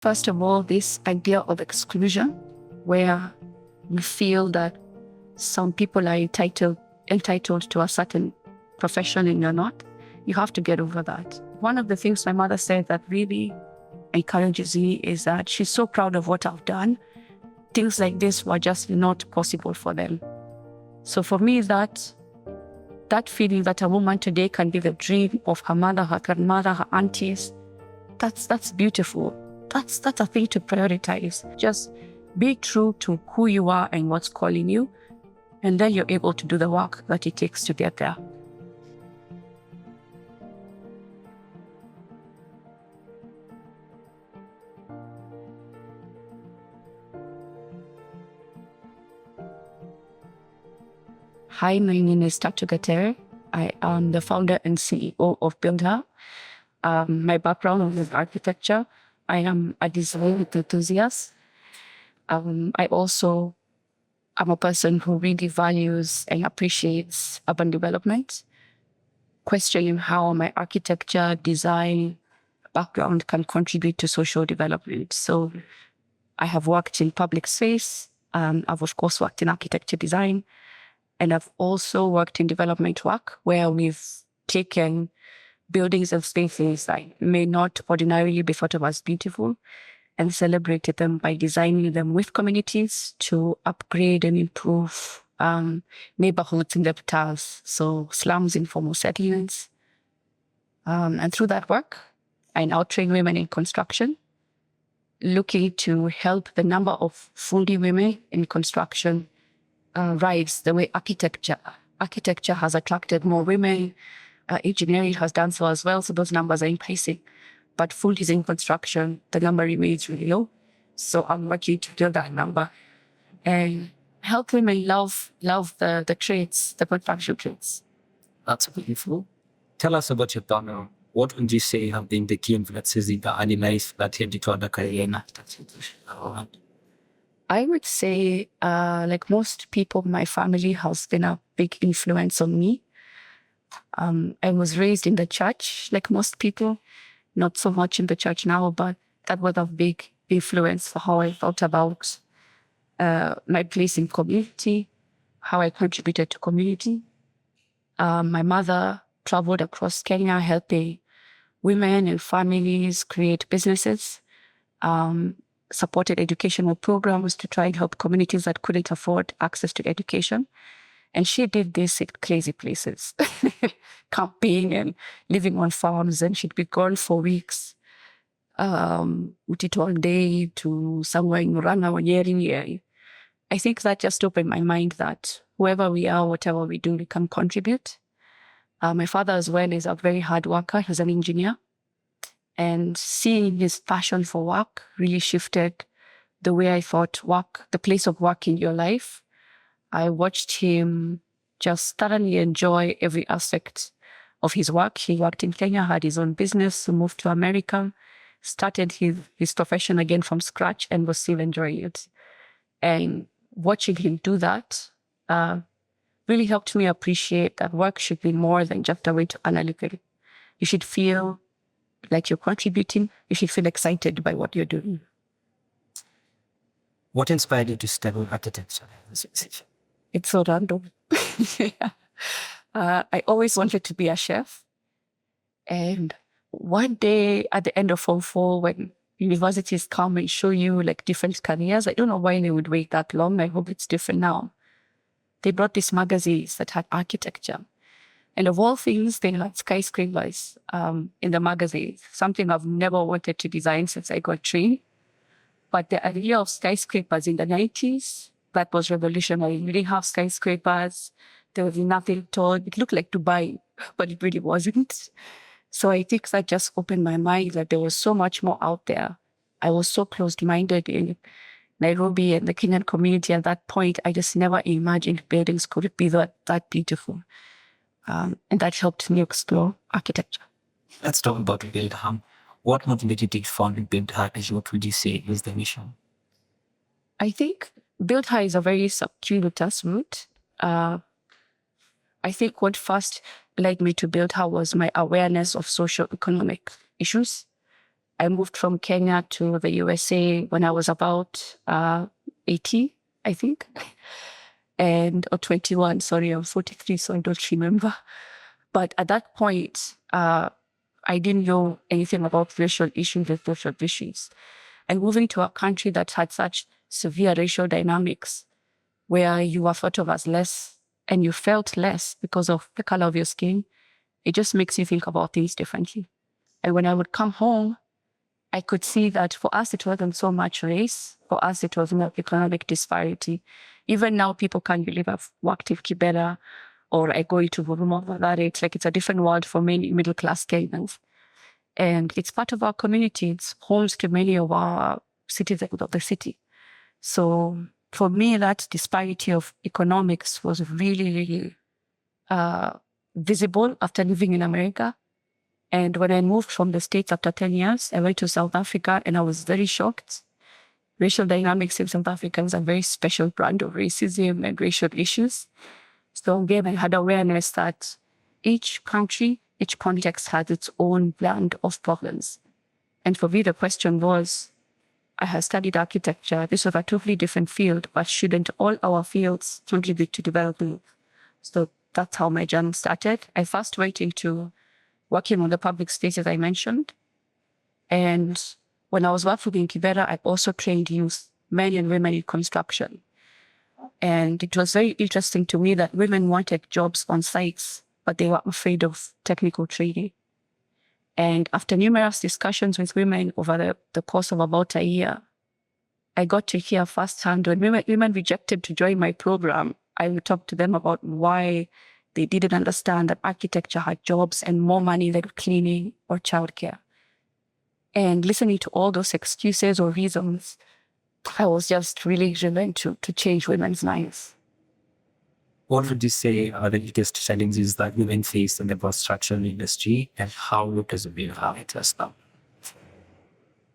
First of all, this idea of exclusion, where we feel that some people are entitled to a certain profession and you're not, you have to get over that. One of the things my mother said that really encourages me is that she's so proud of what I've done. Things like this were just not possible for them. So for me, that feeling that a woman today can be the dream of her mother, her grandmother, her aunties, that's beautiful. That's a thing to prioritize. Just be true to who you are and what's calling you, and then you're able to do the work that it takes to get there. Hi, my name is Tatu Gatere. I am the founder and CEO of Buildher. My background is architecture. I am a design enthusiast. I'm a person who really values and appreciates urban development, questioning how my architecture design background can contribute to social development. So I have worked in public space. I've of course worked in architecture design, and I've also worked in development work where we've taken buildings and spaces that may not ordinarily be thought of as beautiful and celebrated them by designing them with communities to upgrade and improve neighborhoods in the towns, so slums, informal settlements. And through that work, I now train women in construction, looking to help the number of fully women in construction rise the way architecture has attracted more women. Engineering has done so as well, so those numbers are increasing. But fully in construction, the number remains really low. So I'm working to build that number and help women love the trades, the construction trades. That's beautiful. Tell us about your partner. What would you say have been the key influences in the early life that helped you to have a career in architecture? I would say, like most people, my family has been a big influence on me. I was raised in the church, like most people, not so much in the church now, but that was a big influence for how I thought about my place in community, how I contributed to community. My mother traveled across Kenya helping women and families create businesses, supported educational programs to try and help communities that couldn't afford access to education. And she did this in crazy places, camping and living on farms. And she'd be gone for weeks, all day to somewhere in Rana or Nyeri. I think that just opened my mind that whoever we are, whatever we do, we can contribute. My father as well is a very hard worker. He's an engineer. And seeing his passion for work really shifted the way I thought work, the place of work in your life. I watched him just thoroughly enjoy every aspect of his work. He worked in Kenya, had his own business, moved to America, started his profession again from scratch and was still enjoying it. And watching him do that really helped me appreciate that work should be more than just a way to earn a living. You should feel like you're contributing. You should feel excited by what you're doing. What inspired you to study architecture? It's so random. I always wanted to be a chef. And one day at the end of Form 4, when universities come and show you like different careers, I don't know why they would wait that long. I hope it's different now. They brought these magazines that had architecture. And of all things, they had skyscrapers in the magazines, something I've never wanted to design since I got trained. But the idea of skyscrapers in the 90s, that was revolutionary. We didn't have skyscrapers. There was nothing tall. It looked like Dubai, but it really wasn't. So I think that just opened my mind that there was so much more out there. I was so closed-minded in Nairobi and the Kenyan community at that point. I just never imagined buildings could be that beautiful. And that helped me explore architecture. Let's talk about Buildher. What motivated you to found Buildher, and what would you say is the mission? I think Buildher is a very circuitous route. I think what first led me to Buildher was my awareness of socio-economic issues. I moved from Kenya to the USA when I was about 18, I think, or 21. Sorry, I'm 43, so I don't remember. But at that point, I didn't know anything about racial issues and social issues. And moving to a country that had such severe racial dynamics, where you were thought of as less and you felt less because of the color of your skin, it just makes you think about things differently. And when I would come home, I could see that for us, it wasn't so much race. For us, it was more economic disparity. Even now, people can't believe I've worked in Kibera or I go into Huruma that it's like it's a different world for many middle-class Kenyans. And it's part of our community. It's homes to many of our citizens of the city. So for me, that disparity of economics was really, really visible after living in America. And when I moved from the States after 10 years, I went to South Africa and I was very shocked. Racial dynamics in South Africa is a very special brand of racism and racial issues. So again, I had awareness that each country, each context has its own brand of problems. And for me, the question was, I had studied architecture. This was a totally different field, but shouldn't all our fields contribute to development? So that's how my journey started. I first went into working on the public spaces I mentioned. And when I was working in Kibera, I also trained youth, men and women in construction. And it was very interesting to me that women wanted jobs on sites, but they were afraid of technical training. And after numerous discussions with women over the course of about a year, I got to hear firsthand when women rejected to join my program, I would talk to them about why they didn't understand that architecture had jobs and more money than cleaning or childcare. And listening to all those excuses or reasons, I was just really driven to change women's lives. What would you say are the biggest challenges that women face in the construction industry, and how does it benefit us now?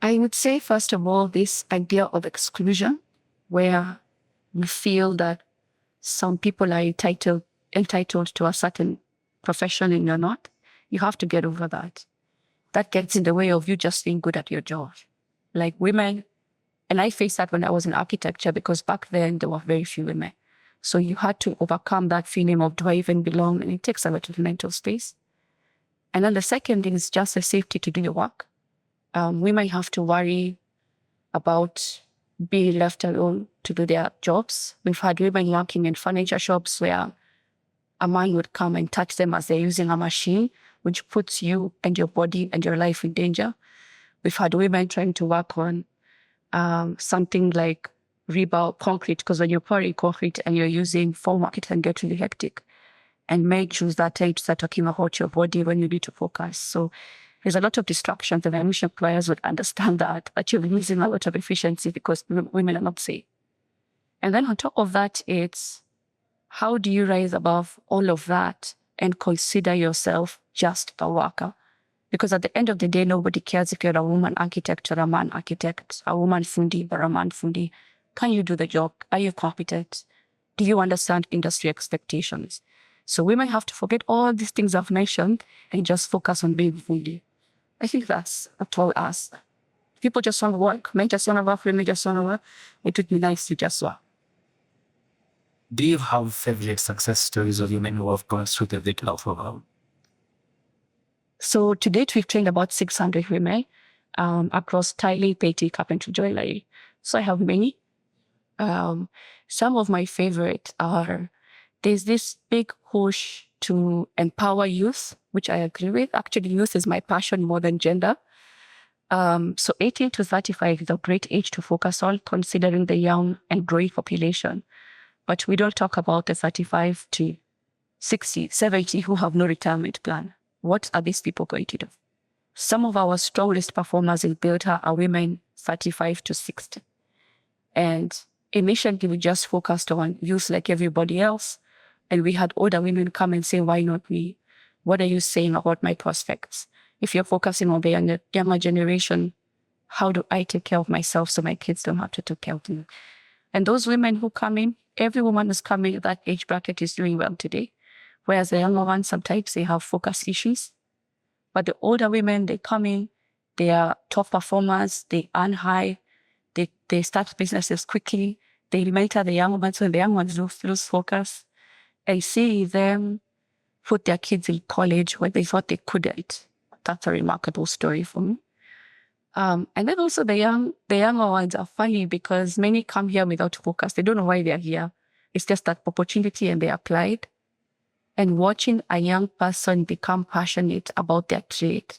I would say, first of all, this idea of exclusion, where we feel that some people are entitled to a certain profession and you're not. You have to get over that. That gets in the way of you just being good at your job. Like women, and I faced that when I was in architecture because back then there were very few women. So you had to overcome that feeling of, do I even belong? And it takes a lot of mental space. And then the second is just the safety to do your work. Women have to worry about being left alone to do their jobs. We've had women working in furniture shops where a man would come and touch them as they're using a machine, which puts you and your body and your life in danger. We've had women trying to work on something like rebar concrete, because when you're pouring concrete and you're using formwork, it can get really hectic. And men choose that time to start talking about your body when you need to focus. So there's a lot of distractions, and I wish employers would understand that you're losing a lot of efficiency because women are not safe. And then on top of that, it's how do you rise above all of that and consider yourself just a worker? Because at the end of the day, nobody cares if you're a woman architect or a man architect, a woman fundi or a man fundi. Can you do the job? Are you competent? Do you understand industry expectations? So women have to forget all these things I've mentioned and just focus on being fundi. I think that's all us. People just want to work. Men just want to work. Women just want to work. It would be nice to just work. Do you have favorite success stories of women who have gone through the Buildher program? So to date, we've trained about 600 women across tiling, painting, carpentry, joinery. So I have many. Some of my favorite are, there's this big push to empower youth, which I agree with. Actually, youth is my passion more than gender. So 18 to 35 is a great age to focus on, considering the young and growing population. But we don't talk about the 35 to 60, 70 who have no retirement plan. What are these people going to do? Some of our strongest performers in Buildher are women 35 to 60. And initially, we just focused on youth like everybody else. And we had older women come and say, why not me? What are you saying about my prospects? If you're focusing on the younger generation, how do I take care of myself so my kids don't have to take care of me? And those women who come in, every woman who's coming in that age bracket is doing well today. Whereas the younger ones, sometimes they have focus issues. But the older women, they come in They are top performers. They earn high. They start businesses quickly. They mentor the young ones when the young ones lose focus. I see them put their kids in college where they thought they couldn't. That's a remarkable story for me. And then also the younger ones are funny because many come here without focus. They don't know why they're here. It's just that opportunity and they applied. And watching a young person become passionate about their trade.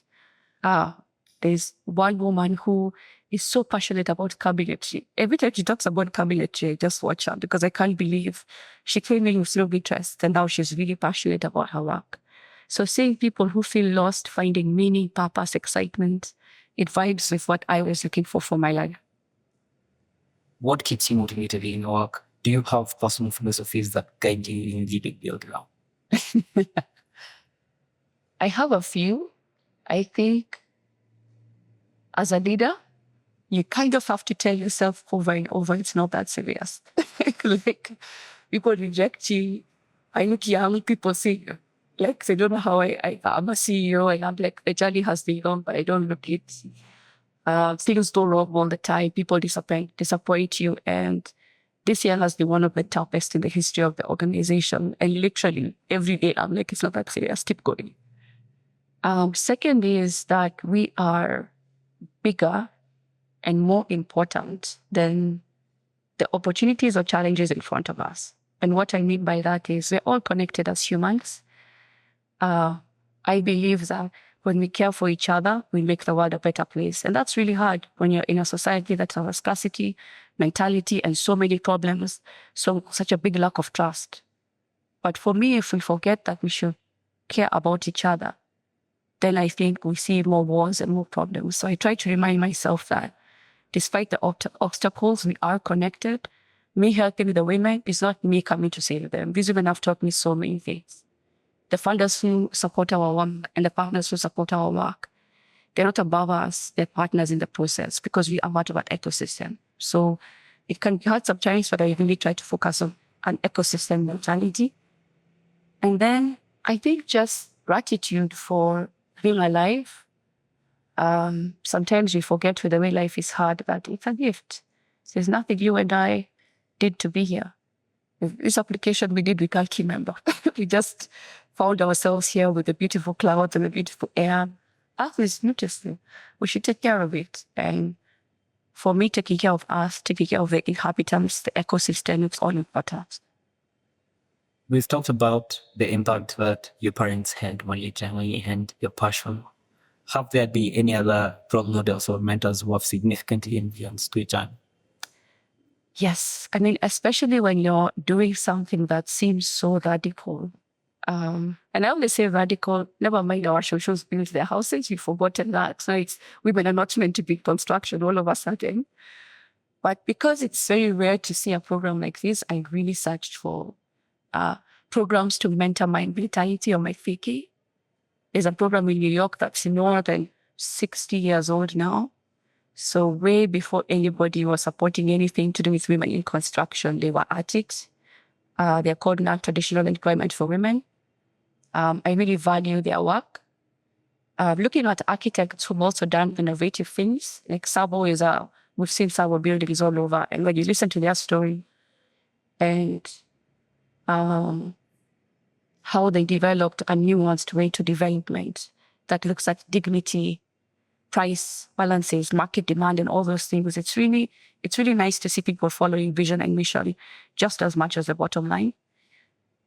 There's one woman who is so passionate about cabinetry. Every time she talks about cabinetry, I just watch her because I can't believe she came in with no interest and now she's really passionate about her work. So seeing people who feel lost, finding meaning, purpose, excitement, it vibes with what I was looking for my life. What keeps you motivated in your work? Do you have personal philosophies that guide you in leading Buildher now? I have a few. I think as a leader, you kind of have to tell yourself over and over, it's not that serious. Like, people reject you. I look young, people say, like, they don't know how I'm a CEO, and I'm like, the journey has been long, but I don't look it. Things go wrong all the time. People disappoint you. And this year has been one of the toughest in the history of the organization. And literally every day, I'm like, it's not that serious, keep going. Second is that we are bigger and more important than the opportunities or challenges in front of us. And what I mean by that is we're all connected as humans. I believe that when we care for each other, we make the world a better place. And that's really hard when you're in a society that has a scarcity mentality and so many problems, so such a big lack of trust. But for me, if we forget that we should care about each other, then I think we see more wars and more problems. So I try to remind myself that despite the obstacles, we are connected. Me helping the women is not me coming to save them. These women have taught me so many things. The funders who support our work and the partners who support our work, they're not above us, they're partners in the process because we are part of an ecosystem. So it can be hard sometimes, but I really try to focus on an ecosystem mentality. And then I think just gratitude for being alive. Sometimes we forget with the way life is hard, but it's a gift. There's nothing you and I did to be here. This application we did, we can't remember. We just found ourselves here with the beautiful clouds and the beautiful air. Earth is beautiful. We should take care of it. And for me, taking care of Earth, taking care of the inhabitants, the ecosystem, it's all important. We've talked about the impact that your parents had when you journey and your passion. Have there been any other role models or mentors who have significantly influenced your journey? Yes. I mean, especially when you're doing something that seems so radical. And I always say radical, never mind our socials build their houses, we've forgotten that. So women are not meant to be construction all of a sudden. But because it's very rare to see a program like this, I really searched for programs to mentor my mentality or my thinking. There's a program in New York that's more than 60 years old now. So way before anybody was supporting anything to do with women in construction, they were at it. They're called Non-Traditional Employment for Women. I really value their work. Looking at architects who've also done innovative things, like we've seen Sabo buildings all over. And when you listen to their story and how they developed a nuanced way to development that looks at dignity, price balances, market demand, and all those things. It's really nice to see people following vision and mission just as much as the bottom line.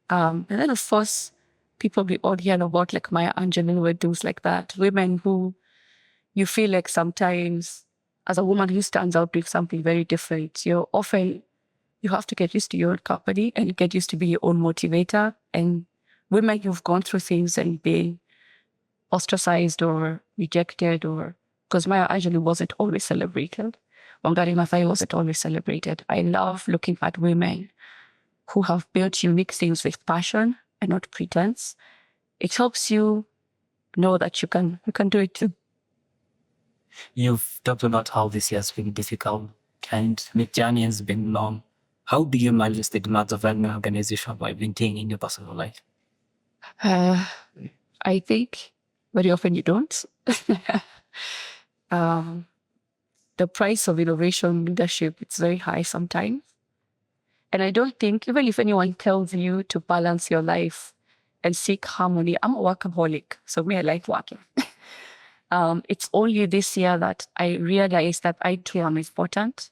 And then of course, people we all hear about like Maya Angelou and things like that. Women who you feel like sometimes as a woman who stands out with something very different, you have to get used to your own company and get used to be your own motivator. And women who've gone through things and been ostracized or rejected, or because Maya Angelou wasn't always celebrated. Wangari Maathai wasn't always celebrated. I love looking at women who have built unique things with passion and not pretense. It helps you know that you can do it too. You've talked about how this year has been difficult and the journey has been long. How do you manage the demands of an organization while maintaining your personal life? I think very often you don't. Um, the price of innovation leadership, it's very high sometimes. And I don't think, even if anyone tells you to balance your life and seek harmony, I'm a workaholic. So me, I like working. It's only this year that I realized that I too am important.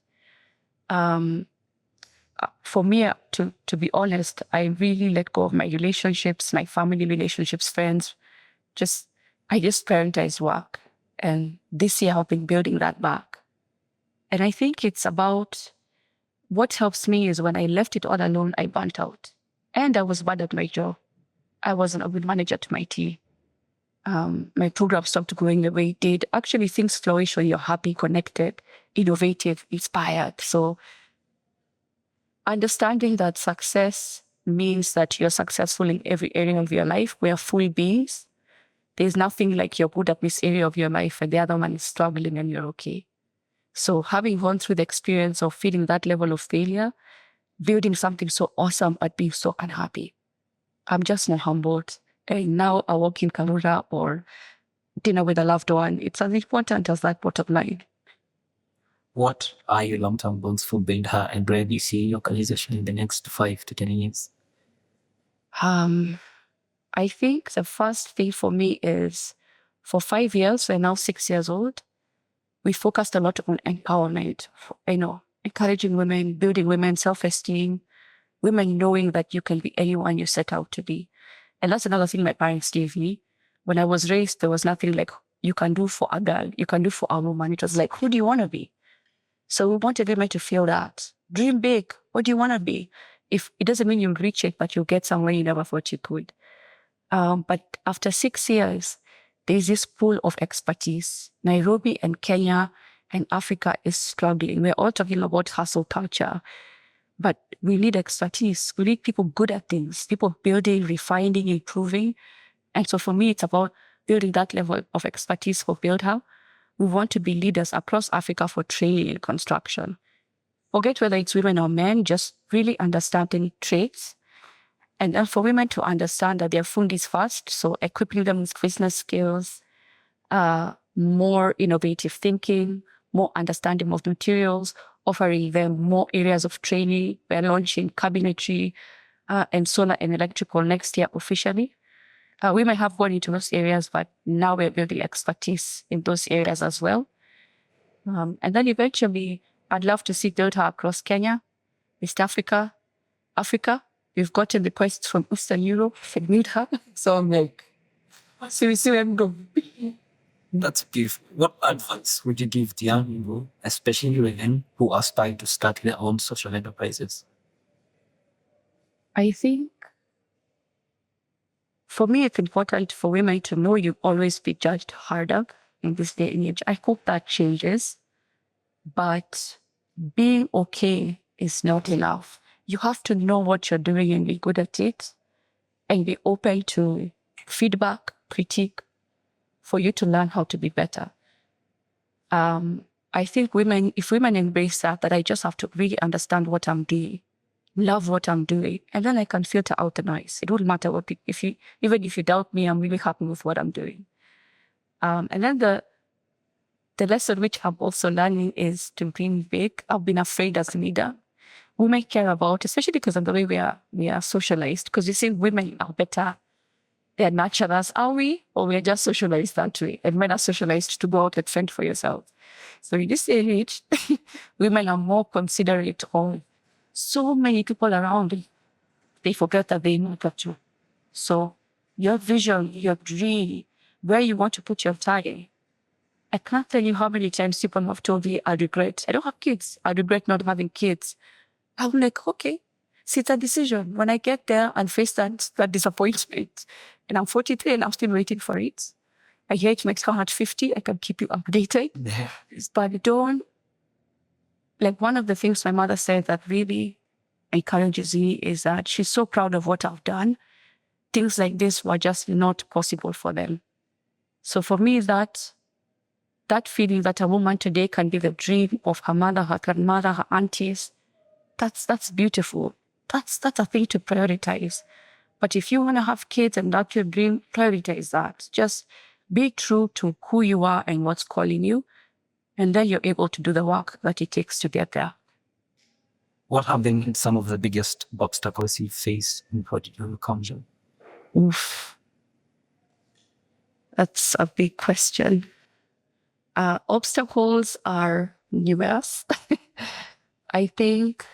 For me, to be honest, I really let go of my relationships, my family relationships, friends. I just prioritize work. And this year I've been building that back. And I think it's about what helps me is when I left it all alone, I burnt out. And I was bad at my job. I wasn't a good manager to my team. My program stopped going the way it did. Actually, things flourish when you're happy, connected, innovative, inspired. So understanding that success means that you're successful in every area of your life. We are full beings. There's nothing like you're good at this area of your life and the other one is struggling and you're okay. So having gone through the experience of feeling that level of failure, building something so awesome but being so unhappy, I'm just more humbled. And now I walk in Karura or dinner with a loved one. It's as important as that bottom line. What are your long-term goals for Buildher, and where do you see your organization in the next 5 to 10 years? I think the first thing for me is for 5 years, we're now 6 years old. We focused a lot on empowerment, encouraging women, building women's self-esteem, women knowing that you can be anyone you set out to be. And that's another thing my parents gave me. When I was raised, there was nothing like you can do for a girl, you can do for a woman. It was like, who do you want to be? So we wanted women to feel that. Dream big. What do you want to be? If it doesn't mean you'll reach it, but you'll get somewhere you never thought you could. But after 6 years, there's this pool of expertise. Nairobi and Kenya and Africa is struggling. We're all talking about hustle culture, but we need expertise. We need people good at things, people building, refining, improving. And so for me, it's about building that level of expertise for Buildher. We want to be leaders across Africa for training and construction. Forget whether it's women or men, just really understanding trades. And then for women to understand that their food is first, so equipping them with business skills, more innovative thinking, more understanding of materials, offering them more areas of training. We're launching cabinetry and solar and electrical next year officially. We might have gone into those areas, but now we're building expertise in those areas as well. And then eventually, I'd love to see Buildher across Kenya, East Africa, Africa. We've gotten requests from Eastern Europe for Buildher. So I'm like, so we see where I'm going. That's beautiful. What advice would you give the young people, especially women who aspire to start their own social enterprises? I think for me, it's important for women to know you'll always be judged harder in this day and age. I hope that changes, but being okay is not enough. You have to know what you're doing and be good at it and be open to feedback, critique, for you to learn how to be better. I think if women embrace that I just have to really understand what I'm doing, love what I'm doing, and then I can filter out the noise. It wouldn't matter even if you doubt me, I'm really happy with what I'm doing. And then the lesson which I'm also learning is to dream big. I've been afraid as a leader. Women care about, especially because of the way we are socialized, because you see women are better. They're naturals, are we? Or we're just socialized that way. And men are socialized to go out and fend for yourself. So in this age, women are more considerate of so many people around. They forget that they matter too. So your vision, your dream, where you want to put your time. I can't tell you how many times people have told me, I regret. I don't have kids. I regret not having kids. I'm like, okay, see, it's a decision. When I get there and face that disappointment, and I'm 43 and I'm still waiting for it. I hear it makes her at 50. I can keep you updated. Yeah. But one of the things my mother said that really encourages me is that she's so proud of what I've done. Things like this were just not possible for them. So for me, that feeling that a woman today can be the dream of her mother, her grandmother, her aunties, that's beautiful. That's a thing to prioritize. But if you want to have kids and that's your dream, prioritize that. Just be true to who you are and what's calling you. And then you're able to do the work that it takes to get there. What have been some of the biggest obstacles you faced in project you overcome them? Oof. That's a big question. Obstacles are numerous. I think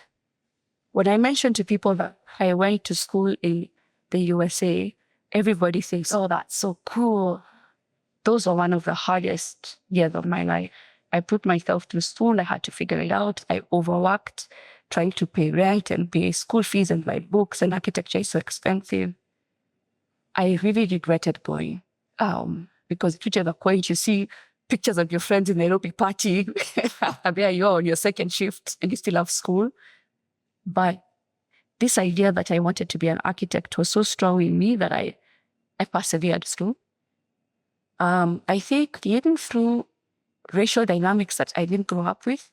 when I mentioned to people that I went to school in the USA, everybody thinks, oh, that's so cool. Those are one of the hardest years of my life. I put myself through school. I had to figure it out. I overworked trying to pay rent and pay school fees and buy books, and architecture is so expensive. I really regretted going because at whichever point you see pictures of your friends in Nairobi partying, and there you are on your second shift and you still have school. But this idea that I wanted to be an architect was so strong in me that I persevered through. I think even through racial dynamics that I didn't grow up with,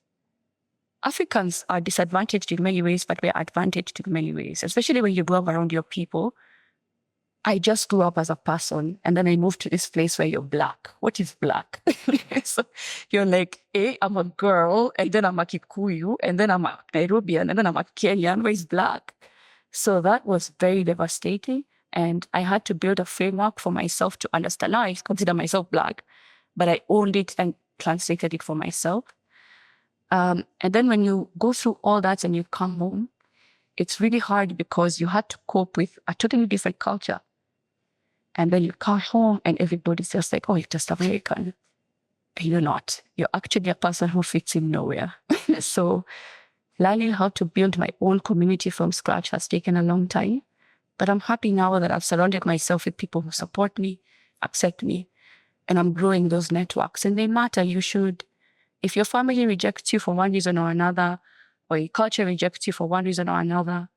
Africans are disadvantaged in many ways, but we're advantaged in many ways, especially when you grow up around your people. I just grew up as a person, and then I moved to this place where you're Black. What is Black? So you're like, I'm a girl, and then I'm a Kikuyu, and then I'm a Nairobian, and then I'm a Kenyan. Where is Black? So that was very devastating. And I had to build a framework for myself to understand. Now I consider myself Black, but I owned it and translated it for myself. And then when you go through all that and you come home, it's really hard because you had to cope with a totally different culture. And then you come home and everybody's just like, oh, you're just American. And you're not. You're actually a person who fits in nowhere. So learning how to build my own community from scratch has taken a long time. But I'm happy now that I've surrounded myself with people who support me, accept me, and I'm growing those networks. And they matter. You should, if your family rejects you for one reason or another, or your culture rejects you for one reason or another,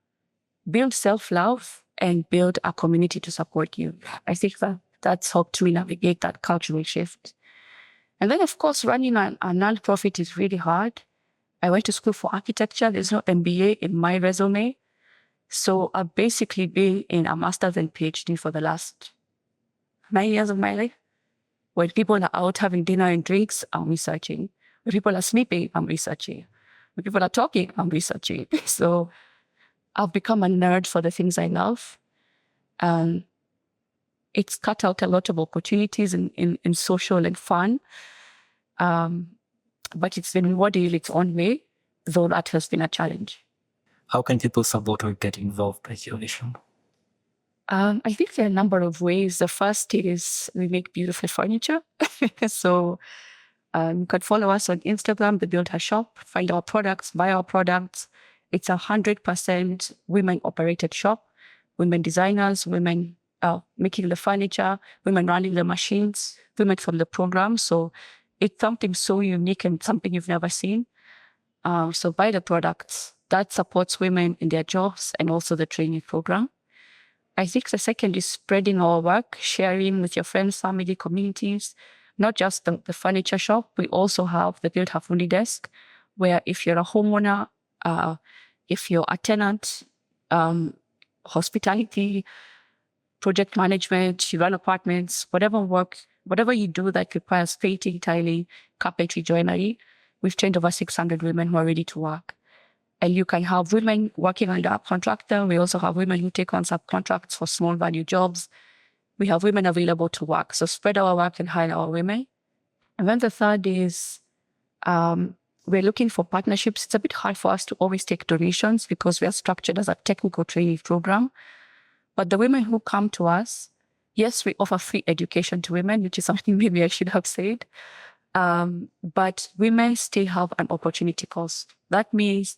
build self-love and build a community to support you. I think that's helped me navigate that cultural shift. And then, of course, running a nonprofit is really hard. I went to school for architecture. There's no MBA in my resume. So I've basically been in a master's and PhD for the last 9 years of my life. When people are out having dinner and drinks, I'm researching. When people are sleeping, I'm researching. When people are talking, I'm researching. So I've become a nerd for the things I love. It's cut out a lot of opportunities in social and fun. But it's been rewarding in its own way, though that has been a challenge. How can people support or get involved with your vision? I think there are a number of ways. The first is we make beautiful furniture. So you can follow us on Instagram, the Buildher Shop, find our products, buy our products. It's 100% women-operated shop, women designers, women making the furniture, women running the machines, women from the program. So it's something so unique and something you've never seen. So buy the products. That supports women in their jobs and also the training program. I think the second is spreading our work, sharing with your friends, family, communities, not just the furniture shop. We also have the Buildher Fundi Desk, where if you're a homeowner, if you're a tenant, hospitality, project management, you run apartments, whatever work, whatever you do that requires painting, tiling, carpentry, joinery, we've trained over 600 women who are ready to work. And you can have women working under a contractor. We also have women who take on subcontracts for small value jobs. We have women available to work. So spread our work and hire our women. And then the third is we're looking for partnerships. It's a bit hard for us to always take donations because we are structured as a technical training program. But the women who come to us, yes, we offer free education to women, which is something maybe I should have said. But women still have an opportunity cost. That means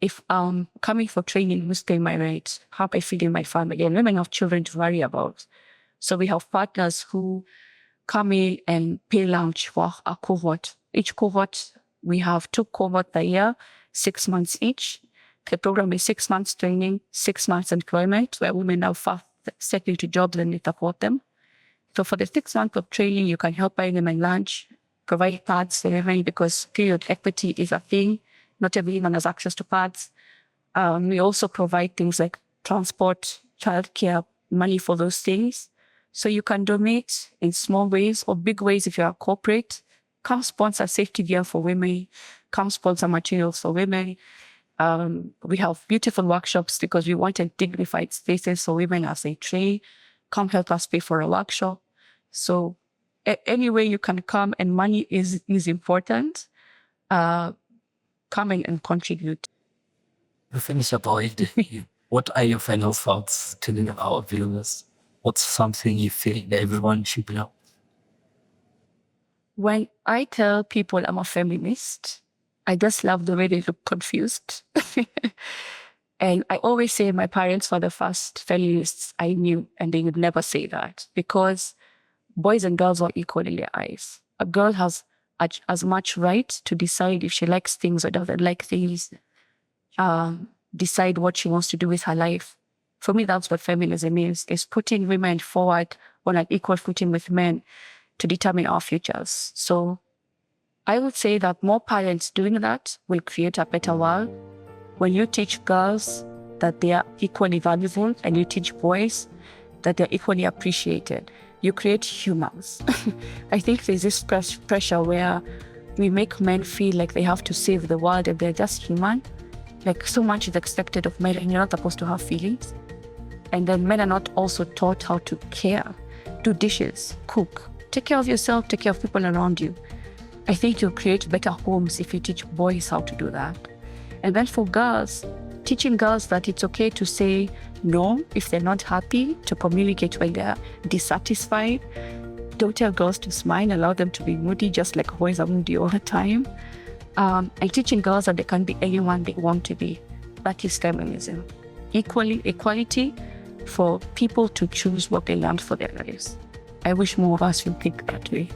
if I'm coming for training, who's paying my rent? How am I feeding my family? And women have children to worry about. So we have partners who come in and pay lunch for a cohort. Each cohort, we have 2 cohorts a year, 6 months each. The program is 6 months training, 6 months employment, where women now fast settle into jobs and we support them. So for the 6 months of training, you can help buy them a lunch, provide pads for women because period equity is a thing. Not everyone has access to pads. We also provide things like transport, childcare, money for those things. So you can donate in small ways or big ways if you're a corporate. come sponsor safety gear for women, come sponsor materials for women. We have beautiful workshops because we wanted dignified spaces for women as they train. Come help us pay for a workshop. So any way you can come, and money is important, come in and contribute. To finish up our interview, what are your final thoughts to our viewers? What's something you feel that everyone should know? When I tell people I'm a feminist, I just love the way they look confused. And I always say my parents were the first feminists I knew, and they would never say that because boys and girls are equal in their eyes. A girl has as much right to decide if she likes things or doesn't like things, decide what she wants to do with her life. For me, that's what feminism is putting women forward on an equal footing with men to determine our futures. So I would say that more parents doing that will create a better world. When you teach girls that they are equally valuable and you teach boys that they're equally appreciated, you create humans. I think there's this pressure where we make men feel like they have to save the world and they're just human. Like so much is expected of men and you're not supposed to have feelings. And then men are not also taught how to care, do dishes, cook, take care of yourself, take care of people around you. I think you'll create better homes if you teach boys how to do that. And then for girls, teaching girls that it's okay to say no if they're not happy, to communicate when they're dissatisfied. Don't tell girls to smile, allow them to be moody just like boys are moody all the time. And teaching girls that they can be anyone they want to be. That is feminism. Equality for people to choose what they want for their lives. I wish more of us would think that way.